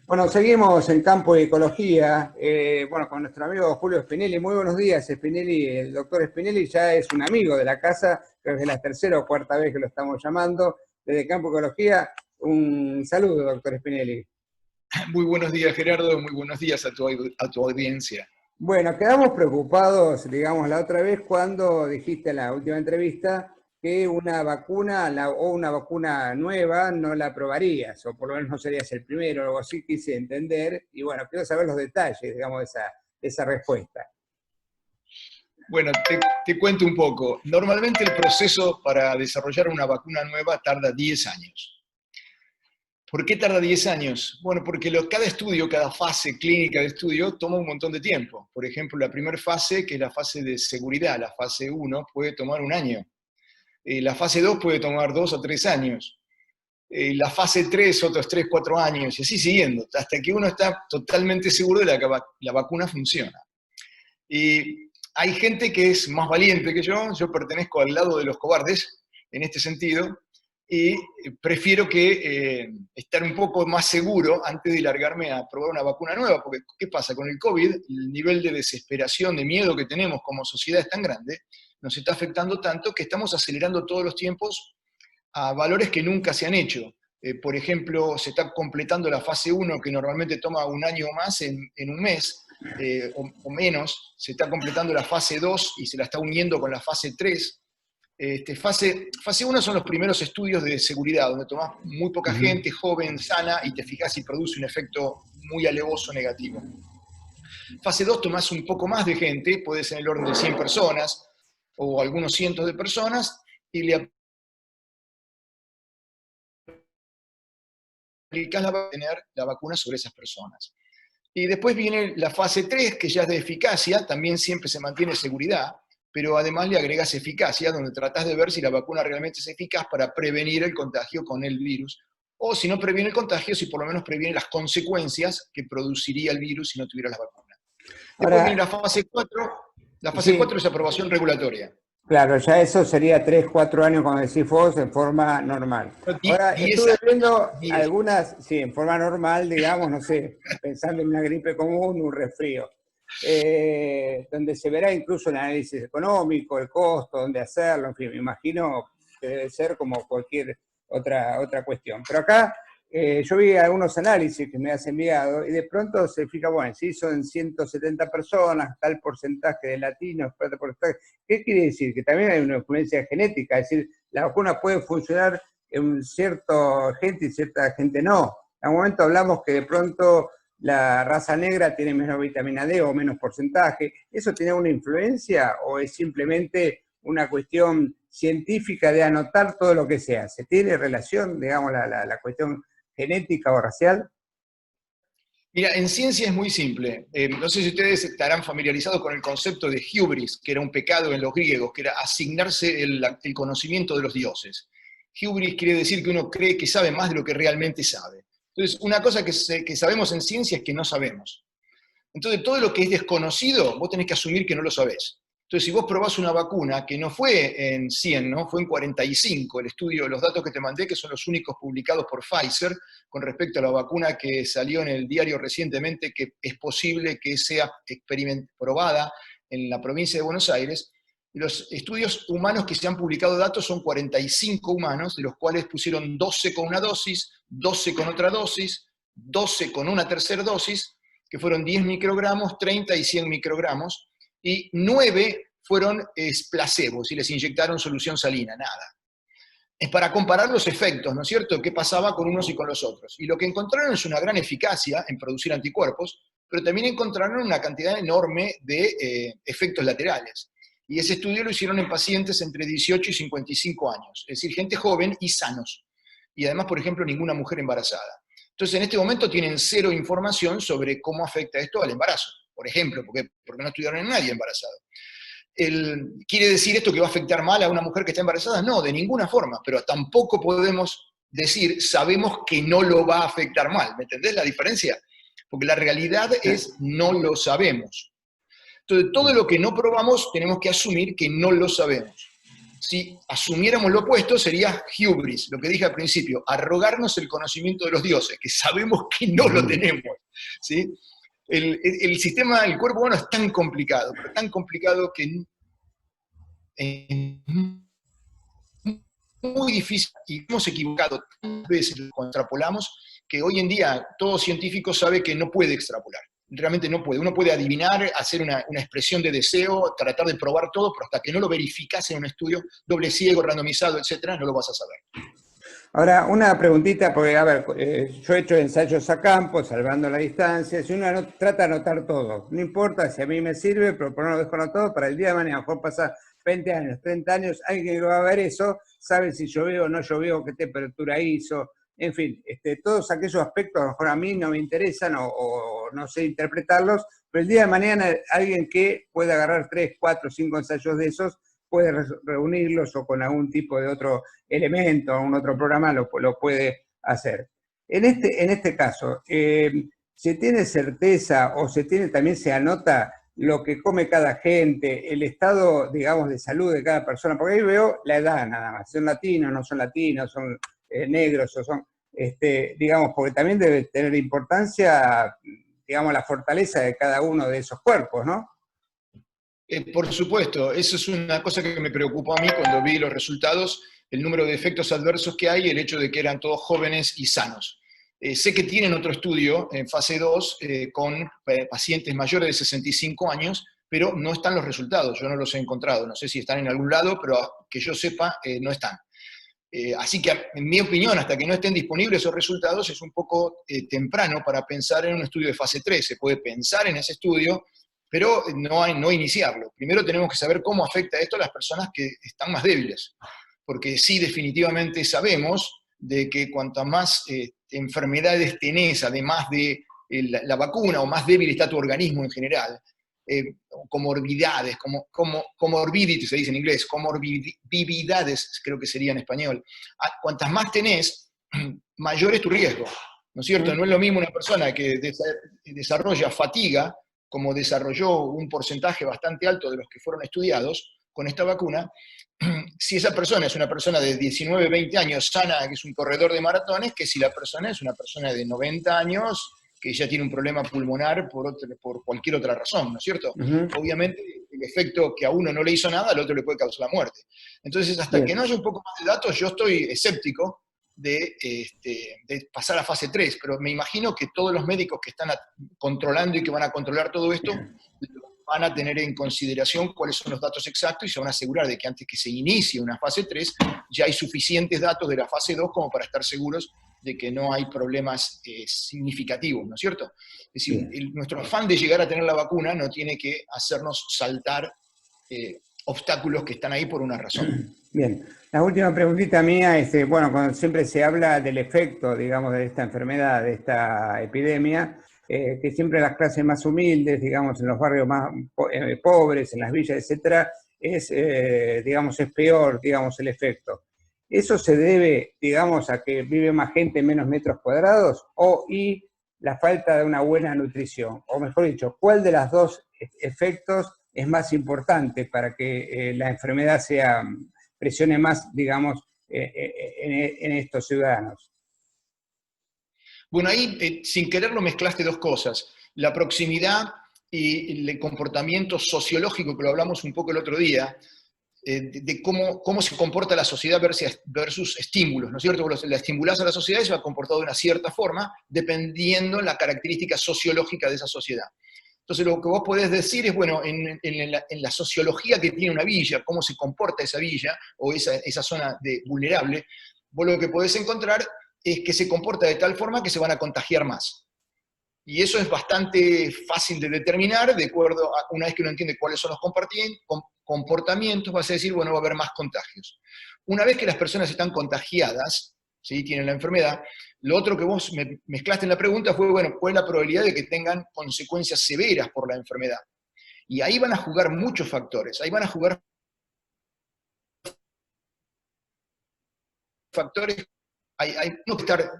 Bueno, seguimos en campo de ecología, bueno, con nuestro amigo Julio Spinelli. Muy buenos días, Spinelli. El doctor Spinelli ya es un amigo de la casa, creo que es la tercera o cuarta vez que lo estamos llamando desde campo de ecología. Un saludo, doctor Spinelli. Muy buenos días, Gerardo, muy buenos días a tu audiencia. Bueno, quedamos preocupados, digamos, la otra vez cuando dijiste en la última entrevista que una vacuna o una vacuna nueva no la aprobarías, o por lo menos no serías el primero, o algo así quise entender, y bueno, quiero saber los detalles, digamos, de esa respuesta. Bueno, te cuento un poco. Normalmente el proceso para desarrollar una vacuna nueva tarda 10 años. ¿Por qué tarda 10 años? Bueno, porque cada estudio, cada fase clínica de estudio toma un montón de tiempo. Por ejemplo, la primera fase, que es la fase de seguridad, la fase 1, puede tomar un año. La fase 2 puede tomar 2 o 3 años. La fase 3, otros 3, 4 años, y así siguiendo, hasta que uno está totalmente seguro de que la vacuna funciona. Y hay gente que es más valiente que yo pertenezco al lado de los cobardes en este sentido, y prefiero estar un poco más seguro antes de largarme a probar una vacuna nueva, porque ¿qué pasa? Con el COVID, el nivel de desesperación, de miedo que tenemos como sociedad es tan grande, nos está afectando tanto que estamos acelerando todos los tiempos a valores que nunca se han hecho. Por ejemplo, se está completando la fase 1, que normalmente toma un año o más, en un mes, o menos. Se está completando la fase 2 y se la está uniendo con la fase 3. Fase 1 son los primeros estudios de seguridad, donde tomás muy poca gente, joven, sana, y te fijas si produce un efecto muy alevoso negativo. Fase 2 tomás un poco más de gente, puede ser en el orden de 100 personas, o algunos cientos de personas, y le aplicás la vacuna sobre esas personas. Y después viene la fase 3, que ya es de eficacia, también siempre se mantiene seguridad, pero además le agregas eficacia, donde tratás de ver si la vacuna realmente es eficaz para prevenir el contagio con el virus, o si no previene el contagio, si por lo menos previene las consecuencias que produciría el virus si no tuviera la vacuna. Después Ahora, viene la fase 4, la fase sí, 4 es aprobación regulatoria. claro, ya eso sería 3, 4 años, como decís vos, en forma normal. Ahora, 10 estuve años. viendo 10. algunas, sí, en forma normal, digamos, no sé, pensando en una gripe común, un resfrío, donde se verá incluso el análisis económico, el costo, dónde hacerlo, en fin, me imagino que debe ser como cualquier otra cuestión. Pero acá yo vi algunos análisis que me has enviado y de pronto se fija, bueno, se hizo en 170 personas, tal porcentaje de latinos, tal porcentaje. ¿Qué quiere decir? Que también hay una influencia genética, es decir, la vacuna puede funcionar en cierta gente y cierta gente no. En un momento hablamos que de pronto la raza negra tiene menos vitamina D o menos porcentaje. ¿Eso tiene una influencia o es simplemente una cuestión científica de anotar todo lo que se hace? ¿Tiene relación, digamos, la cuestión genética o racial? Mira, en ciencia es muy simple. No sé si ustedes estarán familiarizados con el concepto de hubris, que era un pecado en los griegos, que era asignarse el conocimiento de los dioses. Hubris quiere decir que uno cree que sabe más de lo que realmente sabe. Entonces, una cosa que sabemos en ciencia es que no sabemos. Entonces, todo lo que es desconocido, vos tenés que asumir que no lo sabés. Entonces, si vos probás una vacuna que no fue en 100, ¿no? Fue en 45, el estudio, los datos que te mandé, que son los únicos publicados por Pfizer, con respecto a la vacuna que salió en el diario recientemente, que es posible que sea probada en la provincia de Buenos Aires. Los estudios humanos que se han publicado datos son 45 humanos, de los cuales pusieron 12 con una dosis, 12 con otra dosis, 12 con una tercera dosis, que fueron 10 microgramos, 30 y 100 microgramos, y 9 fueron placebos y les inyectaron solución salina, nada. Es para comparar los efectos, ¿no es cierto?, qué pasaba con unos y con los otros. Y lo que encontraron es una gran eficacia en producir anticuerpos, pero también encontraron una cantidad enorme de efectos laterales. Y ese estudio lo hicieron en pacientes entre 18 y 55 años, es decir, gente joven y sanos. Y además, por ejemplo, ninguna mujer embarazada. Entonces, en este momento tienen cero información sobre cómo afecta esto al embarazo, por ejemplo, porque no estudiaron en nadie embarazado. ¿Quiere decir esto que va a afectar mal a una mujer que está embarazada? No, de ninguna forma, pero tampoco podemos decir, sabemos que no lo va a afectar mal. ¿Me entendés la diferencia? Porque la realidad es, no lo sabemos. Entonces, todo lo que no probamos tenemos que asumir que no lo sabemos. Si asumiéramos lo opuesto, sería hubris, lo que dije al principio, arrogarnos el conocimiento de los dioses, que sabemos que no lo tenemos. ¿Sí? El sistema, el cuerpo humano es tan complicado, pero tan complicado que es muy difícil, y hemos equivocado tantas veces cuando extrapolamos, que hoy en día todo científico sabe que no puede extrapolar. Realmente no puede. Uno puede adivinar, hacer una expresión de deseo, tratar de probar todo, pero hasta que no lo verificas en un estudio doble ciego, randomizado, etcétera, no lo vas a saber. Ahora, una preguntita, porque, a ver, yo he hecho ensayos a campo, salvando la distancia, si uno trata de anotar todo, no importa si a mí me sirve, pero por no lo dejo anotado, para el día de mañana, a lo mejor pasa 20 años, 30 años, alguien que va a ver eso, sabe si llovió o no llovió, qué temperatura hizo, en fin, todos aquellos aspectos a lo mejor a mí no me interesan o no sé interpretarlos, pero el día de mañana alguien que pueda agarrar 3, 4, 5 ensayos de esos, puede reunirlos o con algún tipo de otro elemento, o un otro programa lo puede hacer. En este caso, ¿se tiene certeza o también se anota lo que come cada gente, el estado, digamos, de salud de cada persona? Porque ahí veo la edad nada más, son latinos, no son latinos, son negros o son, digamos, porque también debe tener importancia, digamos, la fortaleza de cada uno de esos cuerpos, ¿no? Por supuesto, eso es una cosa que me preocupó a mí cuando vi los resultados, el número de efectos adversos que hay y el hecho de que eran todos jóvenes y sanos. Sé que tienen otro estudio en fase 2 con pacientes mayores de 65 años, pero no están los resultados, yo no los he encontrado. No sé si están en algún lado, pero que yo sepa, no están. Así que, en mi opinión, hasta que no estén disponibles esos resultados, es un poco temprano para pensar en un estudio de fase 3. Se puede pensar en ese estudio, pero no iniciarlo. Primero tenemos que saber cómo afecta esto a las personas que están más débiles, porque sí definitivamente sabemos de que cuantas más enfermedades tenés, además de la vacuna, o más débil está tu organismo en general, comorbidades, comorbidity se dice en inglés, comorbilidades creo que sería en español. Cuantas más tenés, mayor es tu riesgo, ¿no es cierto? No es lo mismo una persona que desarrolla fatiga, como desarrolló un porcentaje bastante alto de los que fueron estudiados con esta vacuna. Si esa persona es una persona de 19, 20 años sana, que es un corredor de maratones, que si la persona es una persona de 90 años, que ya tiene un problema pulmonar por cualquier otra razón, ¿no es cierto? Obviamente, el efecto que a uno no le hizo nada, al otro le puede causar la muerte. Entonces, hasta que no haya un poco más de datos, yo estoy escéptico de pasar a fase 3, pero me imagino que todos los médicos que están controlando y que van a controlar todo esto van a tener en consideración cuáles son los datos exactos y se van a asegurar de que antes que se inicie una fase 3 ya hay suficientes datos de la fase 2 como para estar seguros de que no hay problemas significativos, ¿no es cierto? Es decir, nuestro afán de llegar a tener la vacuna no tiene que hacernos saltar obstáculos que están ahí por una razón. Bien, la última preguntita mía es, bueno, cuando siempre se habla del efecto, digamos, de esta enfermedad, de esta epidemia, que siempre las clases más humildes, digamos, en los barrios más pobres, en las villas, etcétera, digamos, es peor, digamos, el efecto. ¿Eso se debe, digamos, a que vive más gente en menos metros cuadrados y la falta de una buena nutrición? O mejor dicho, ¿cuál de los dos efectos es más importante para que la enfermedad presione más, digamos, en estos ciudadanos? Bueno, ahí sin quererlo mezclaste dos cosas, la proximidad y el comportamiento sociológico, que lo hablamos un poco el otro día, de cómo se comporta la sociedad versus estímulos, ¿no es cierto? Porque la estimulás a la sociedad y se va a comportar de una cierta forma, dependiendo de la característica sociológica de esa sociedad. Entonces lo que vos podés decir es, bueno, en la sociología que tiene una villa, cómo se comporta esa villa o esa zona vulnerable, vos lo que podés encontrar es que se comporta de tal forma que se van a contagiar más. Y eso es bastante fácil de determinar, de acuerdo a, una vez que uno entiende cuáles son los comportamientos, vas a decir, bueno, va a haber más contagios. Una vez que las personas están contagiadas, ¿sí?, tienen la enfermedad, lo otro que vos mezclaste en la pregunta fue, bueno, ¿cuál es la probabilidad de que tengan consecuencias severas por la enfermedad? Y ahí van a jugar muchos factores, ahí van a jugar factores, hay que estar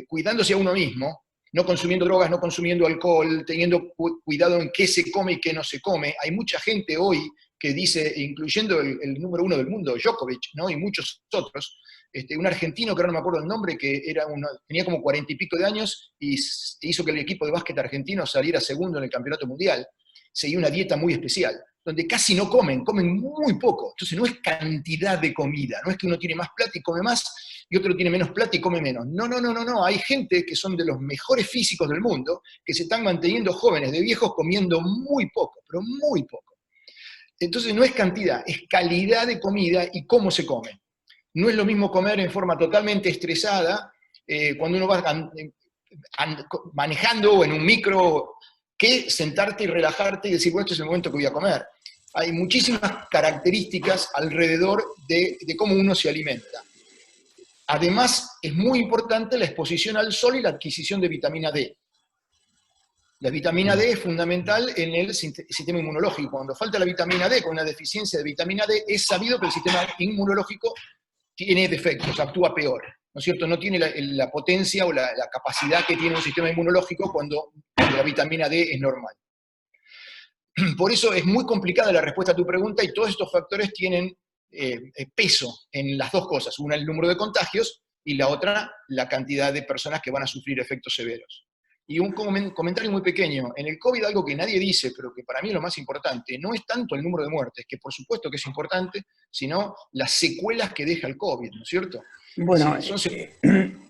cuidándose a uno mismo, no consumiendo drogas, no consumiendo alcohol, teniendo cuidado en qué se come y qué no se come. Hay mucha gente hoy que dice, incluyendo el número 1 del mundo, Djokovic, ¿no? Y muchos otros, un argentino que ahora no me acuerdo el nombre, que tenía como 40 y pico de años y hizo que el equipo de básquet argentino saliera segundo en el campeonato mundial. Seguía una dieta muy especial, donde casi no comen muy poco. Entonces no es cantidad de comida, no es que uno tiene más plata y come más, y otro tiene menos plata y come menos. No. Hay gente que son de los mejores físicos del mundo, que se están manteniendo jóvenes, de viejos, comiendo muy poco, pero muy poco. Entonces no es cantidad, es calidad de comida y cómo se come. No es lo mismo comer en forma totalmente estresada, cuando uno va manejando o en un micro, que sentarte y relajarte y decir, bueno, este es el momento que voy a comer. Hay muchísimas características alrededor de cómo uno se alimenta. Además, es muy importante la exposición al sol y la adquisición de vitamina D. La vitamina D es fundamental en el sistema inmunológico. Cuando falta la vitamina D, con una deficiencia de vitamina D, es sabido que el sistema inmunológico tiene defectos, actúa peor, ¿no es cierto? No tiene la potencia o la capacidad que tiene un sistema inmunológico cuando la vitamina D es normal. Por eso es muy complicada la respuesta a tu pregunta y todos estos factores tienen peso en las dos cosas. Una, el número de contagios, y la otra, la cantidad de personas que van a sufrir efectos severos. Y un comentario muy pequeño. En el COVID, algo que nadie dice, pero que para mí es lo más importante, no es tanto el número de muertes, que por supuesto que es importante, sino las secuelas que deja el COVID, ¿no es cierto? Bueno,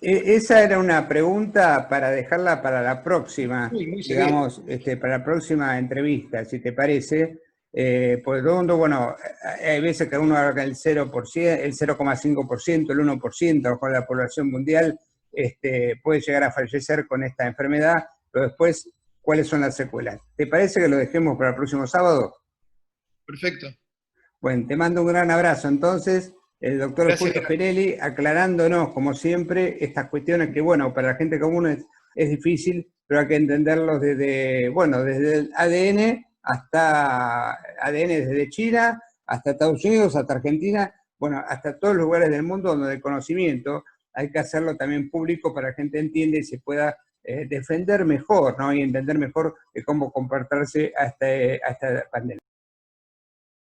esa era una pregunta para dejarla para la próxima, muy digamos, para la próxima entrevista, si te parece. Por el mundo, bueno, hay veces que uno habla el 0%, el 0,5%, el 1% con la población mundial, puede llegar a fallecer con esta enfermedad, pero después, ¿cuáles son las secuelas? ¿Te parece que lo dejemos para el próximo sábado? Perfecto. Bueno, te mando un gran abrazo entonces. El doctor Julio Spinelli aclarándonos, como siempre, estas cuestiones que, bueno, para la gente común es difícil, pero hay que entenderlos desde el ADN hasta ADN desde China, hasta Estados Unidos, hasta Argentina, bueno, hasta todos los lugares del mundo donde el conocimiento hay que hacerlo también público para que la gente entienda y se pueda defender mejor, ¿no? Y entender mejor cómo comportarse a esta pandemia.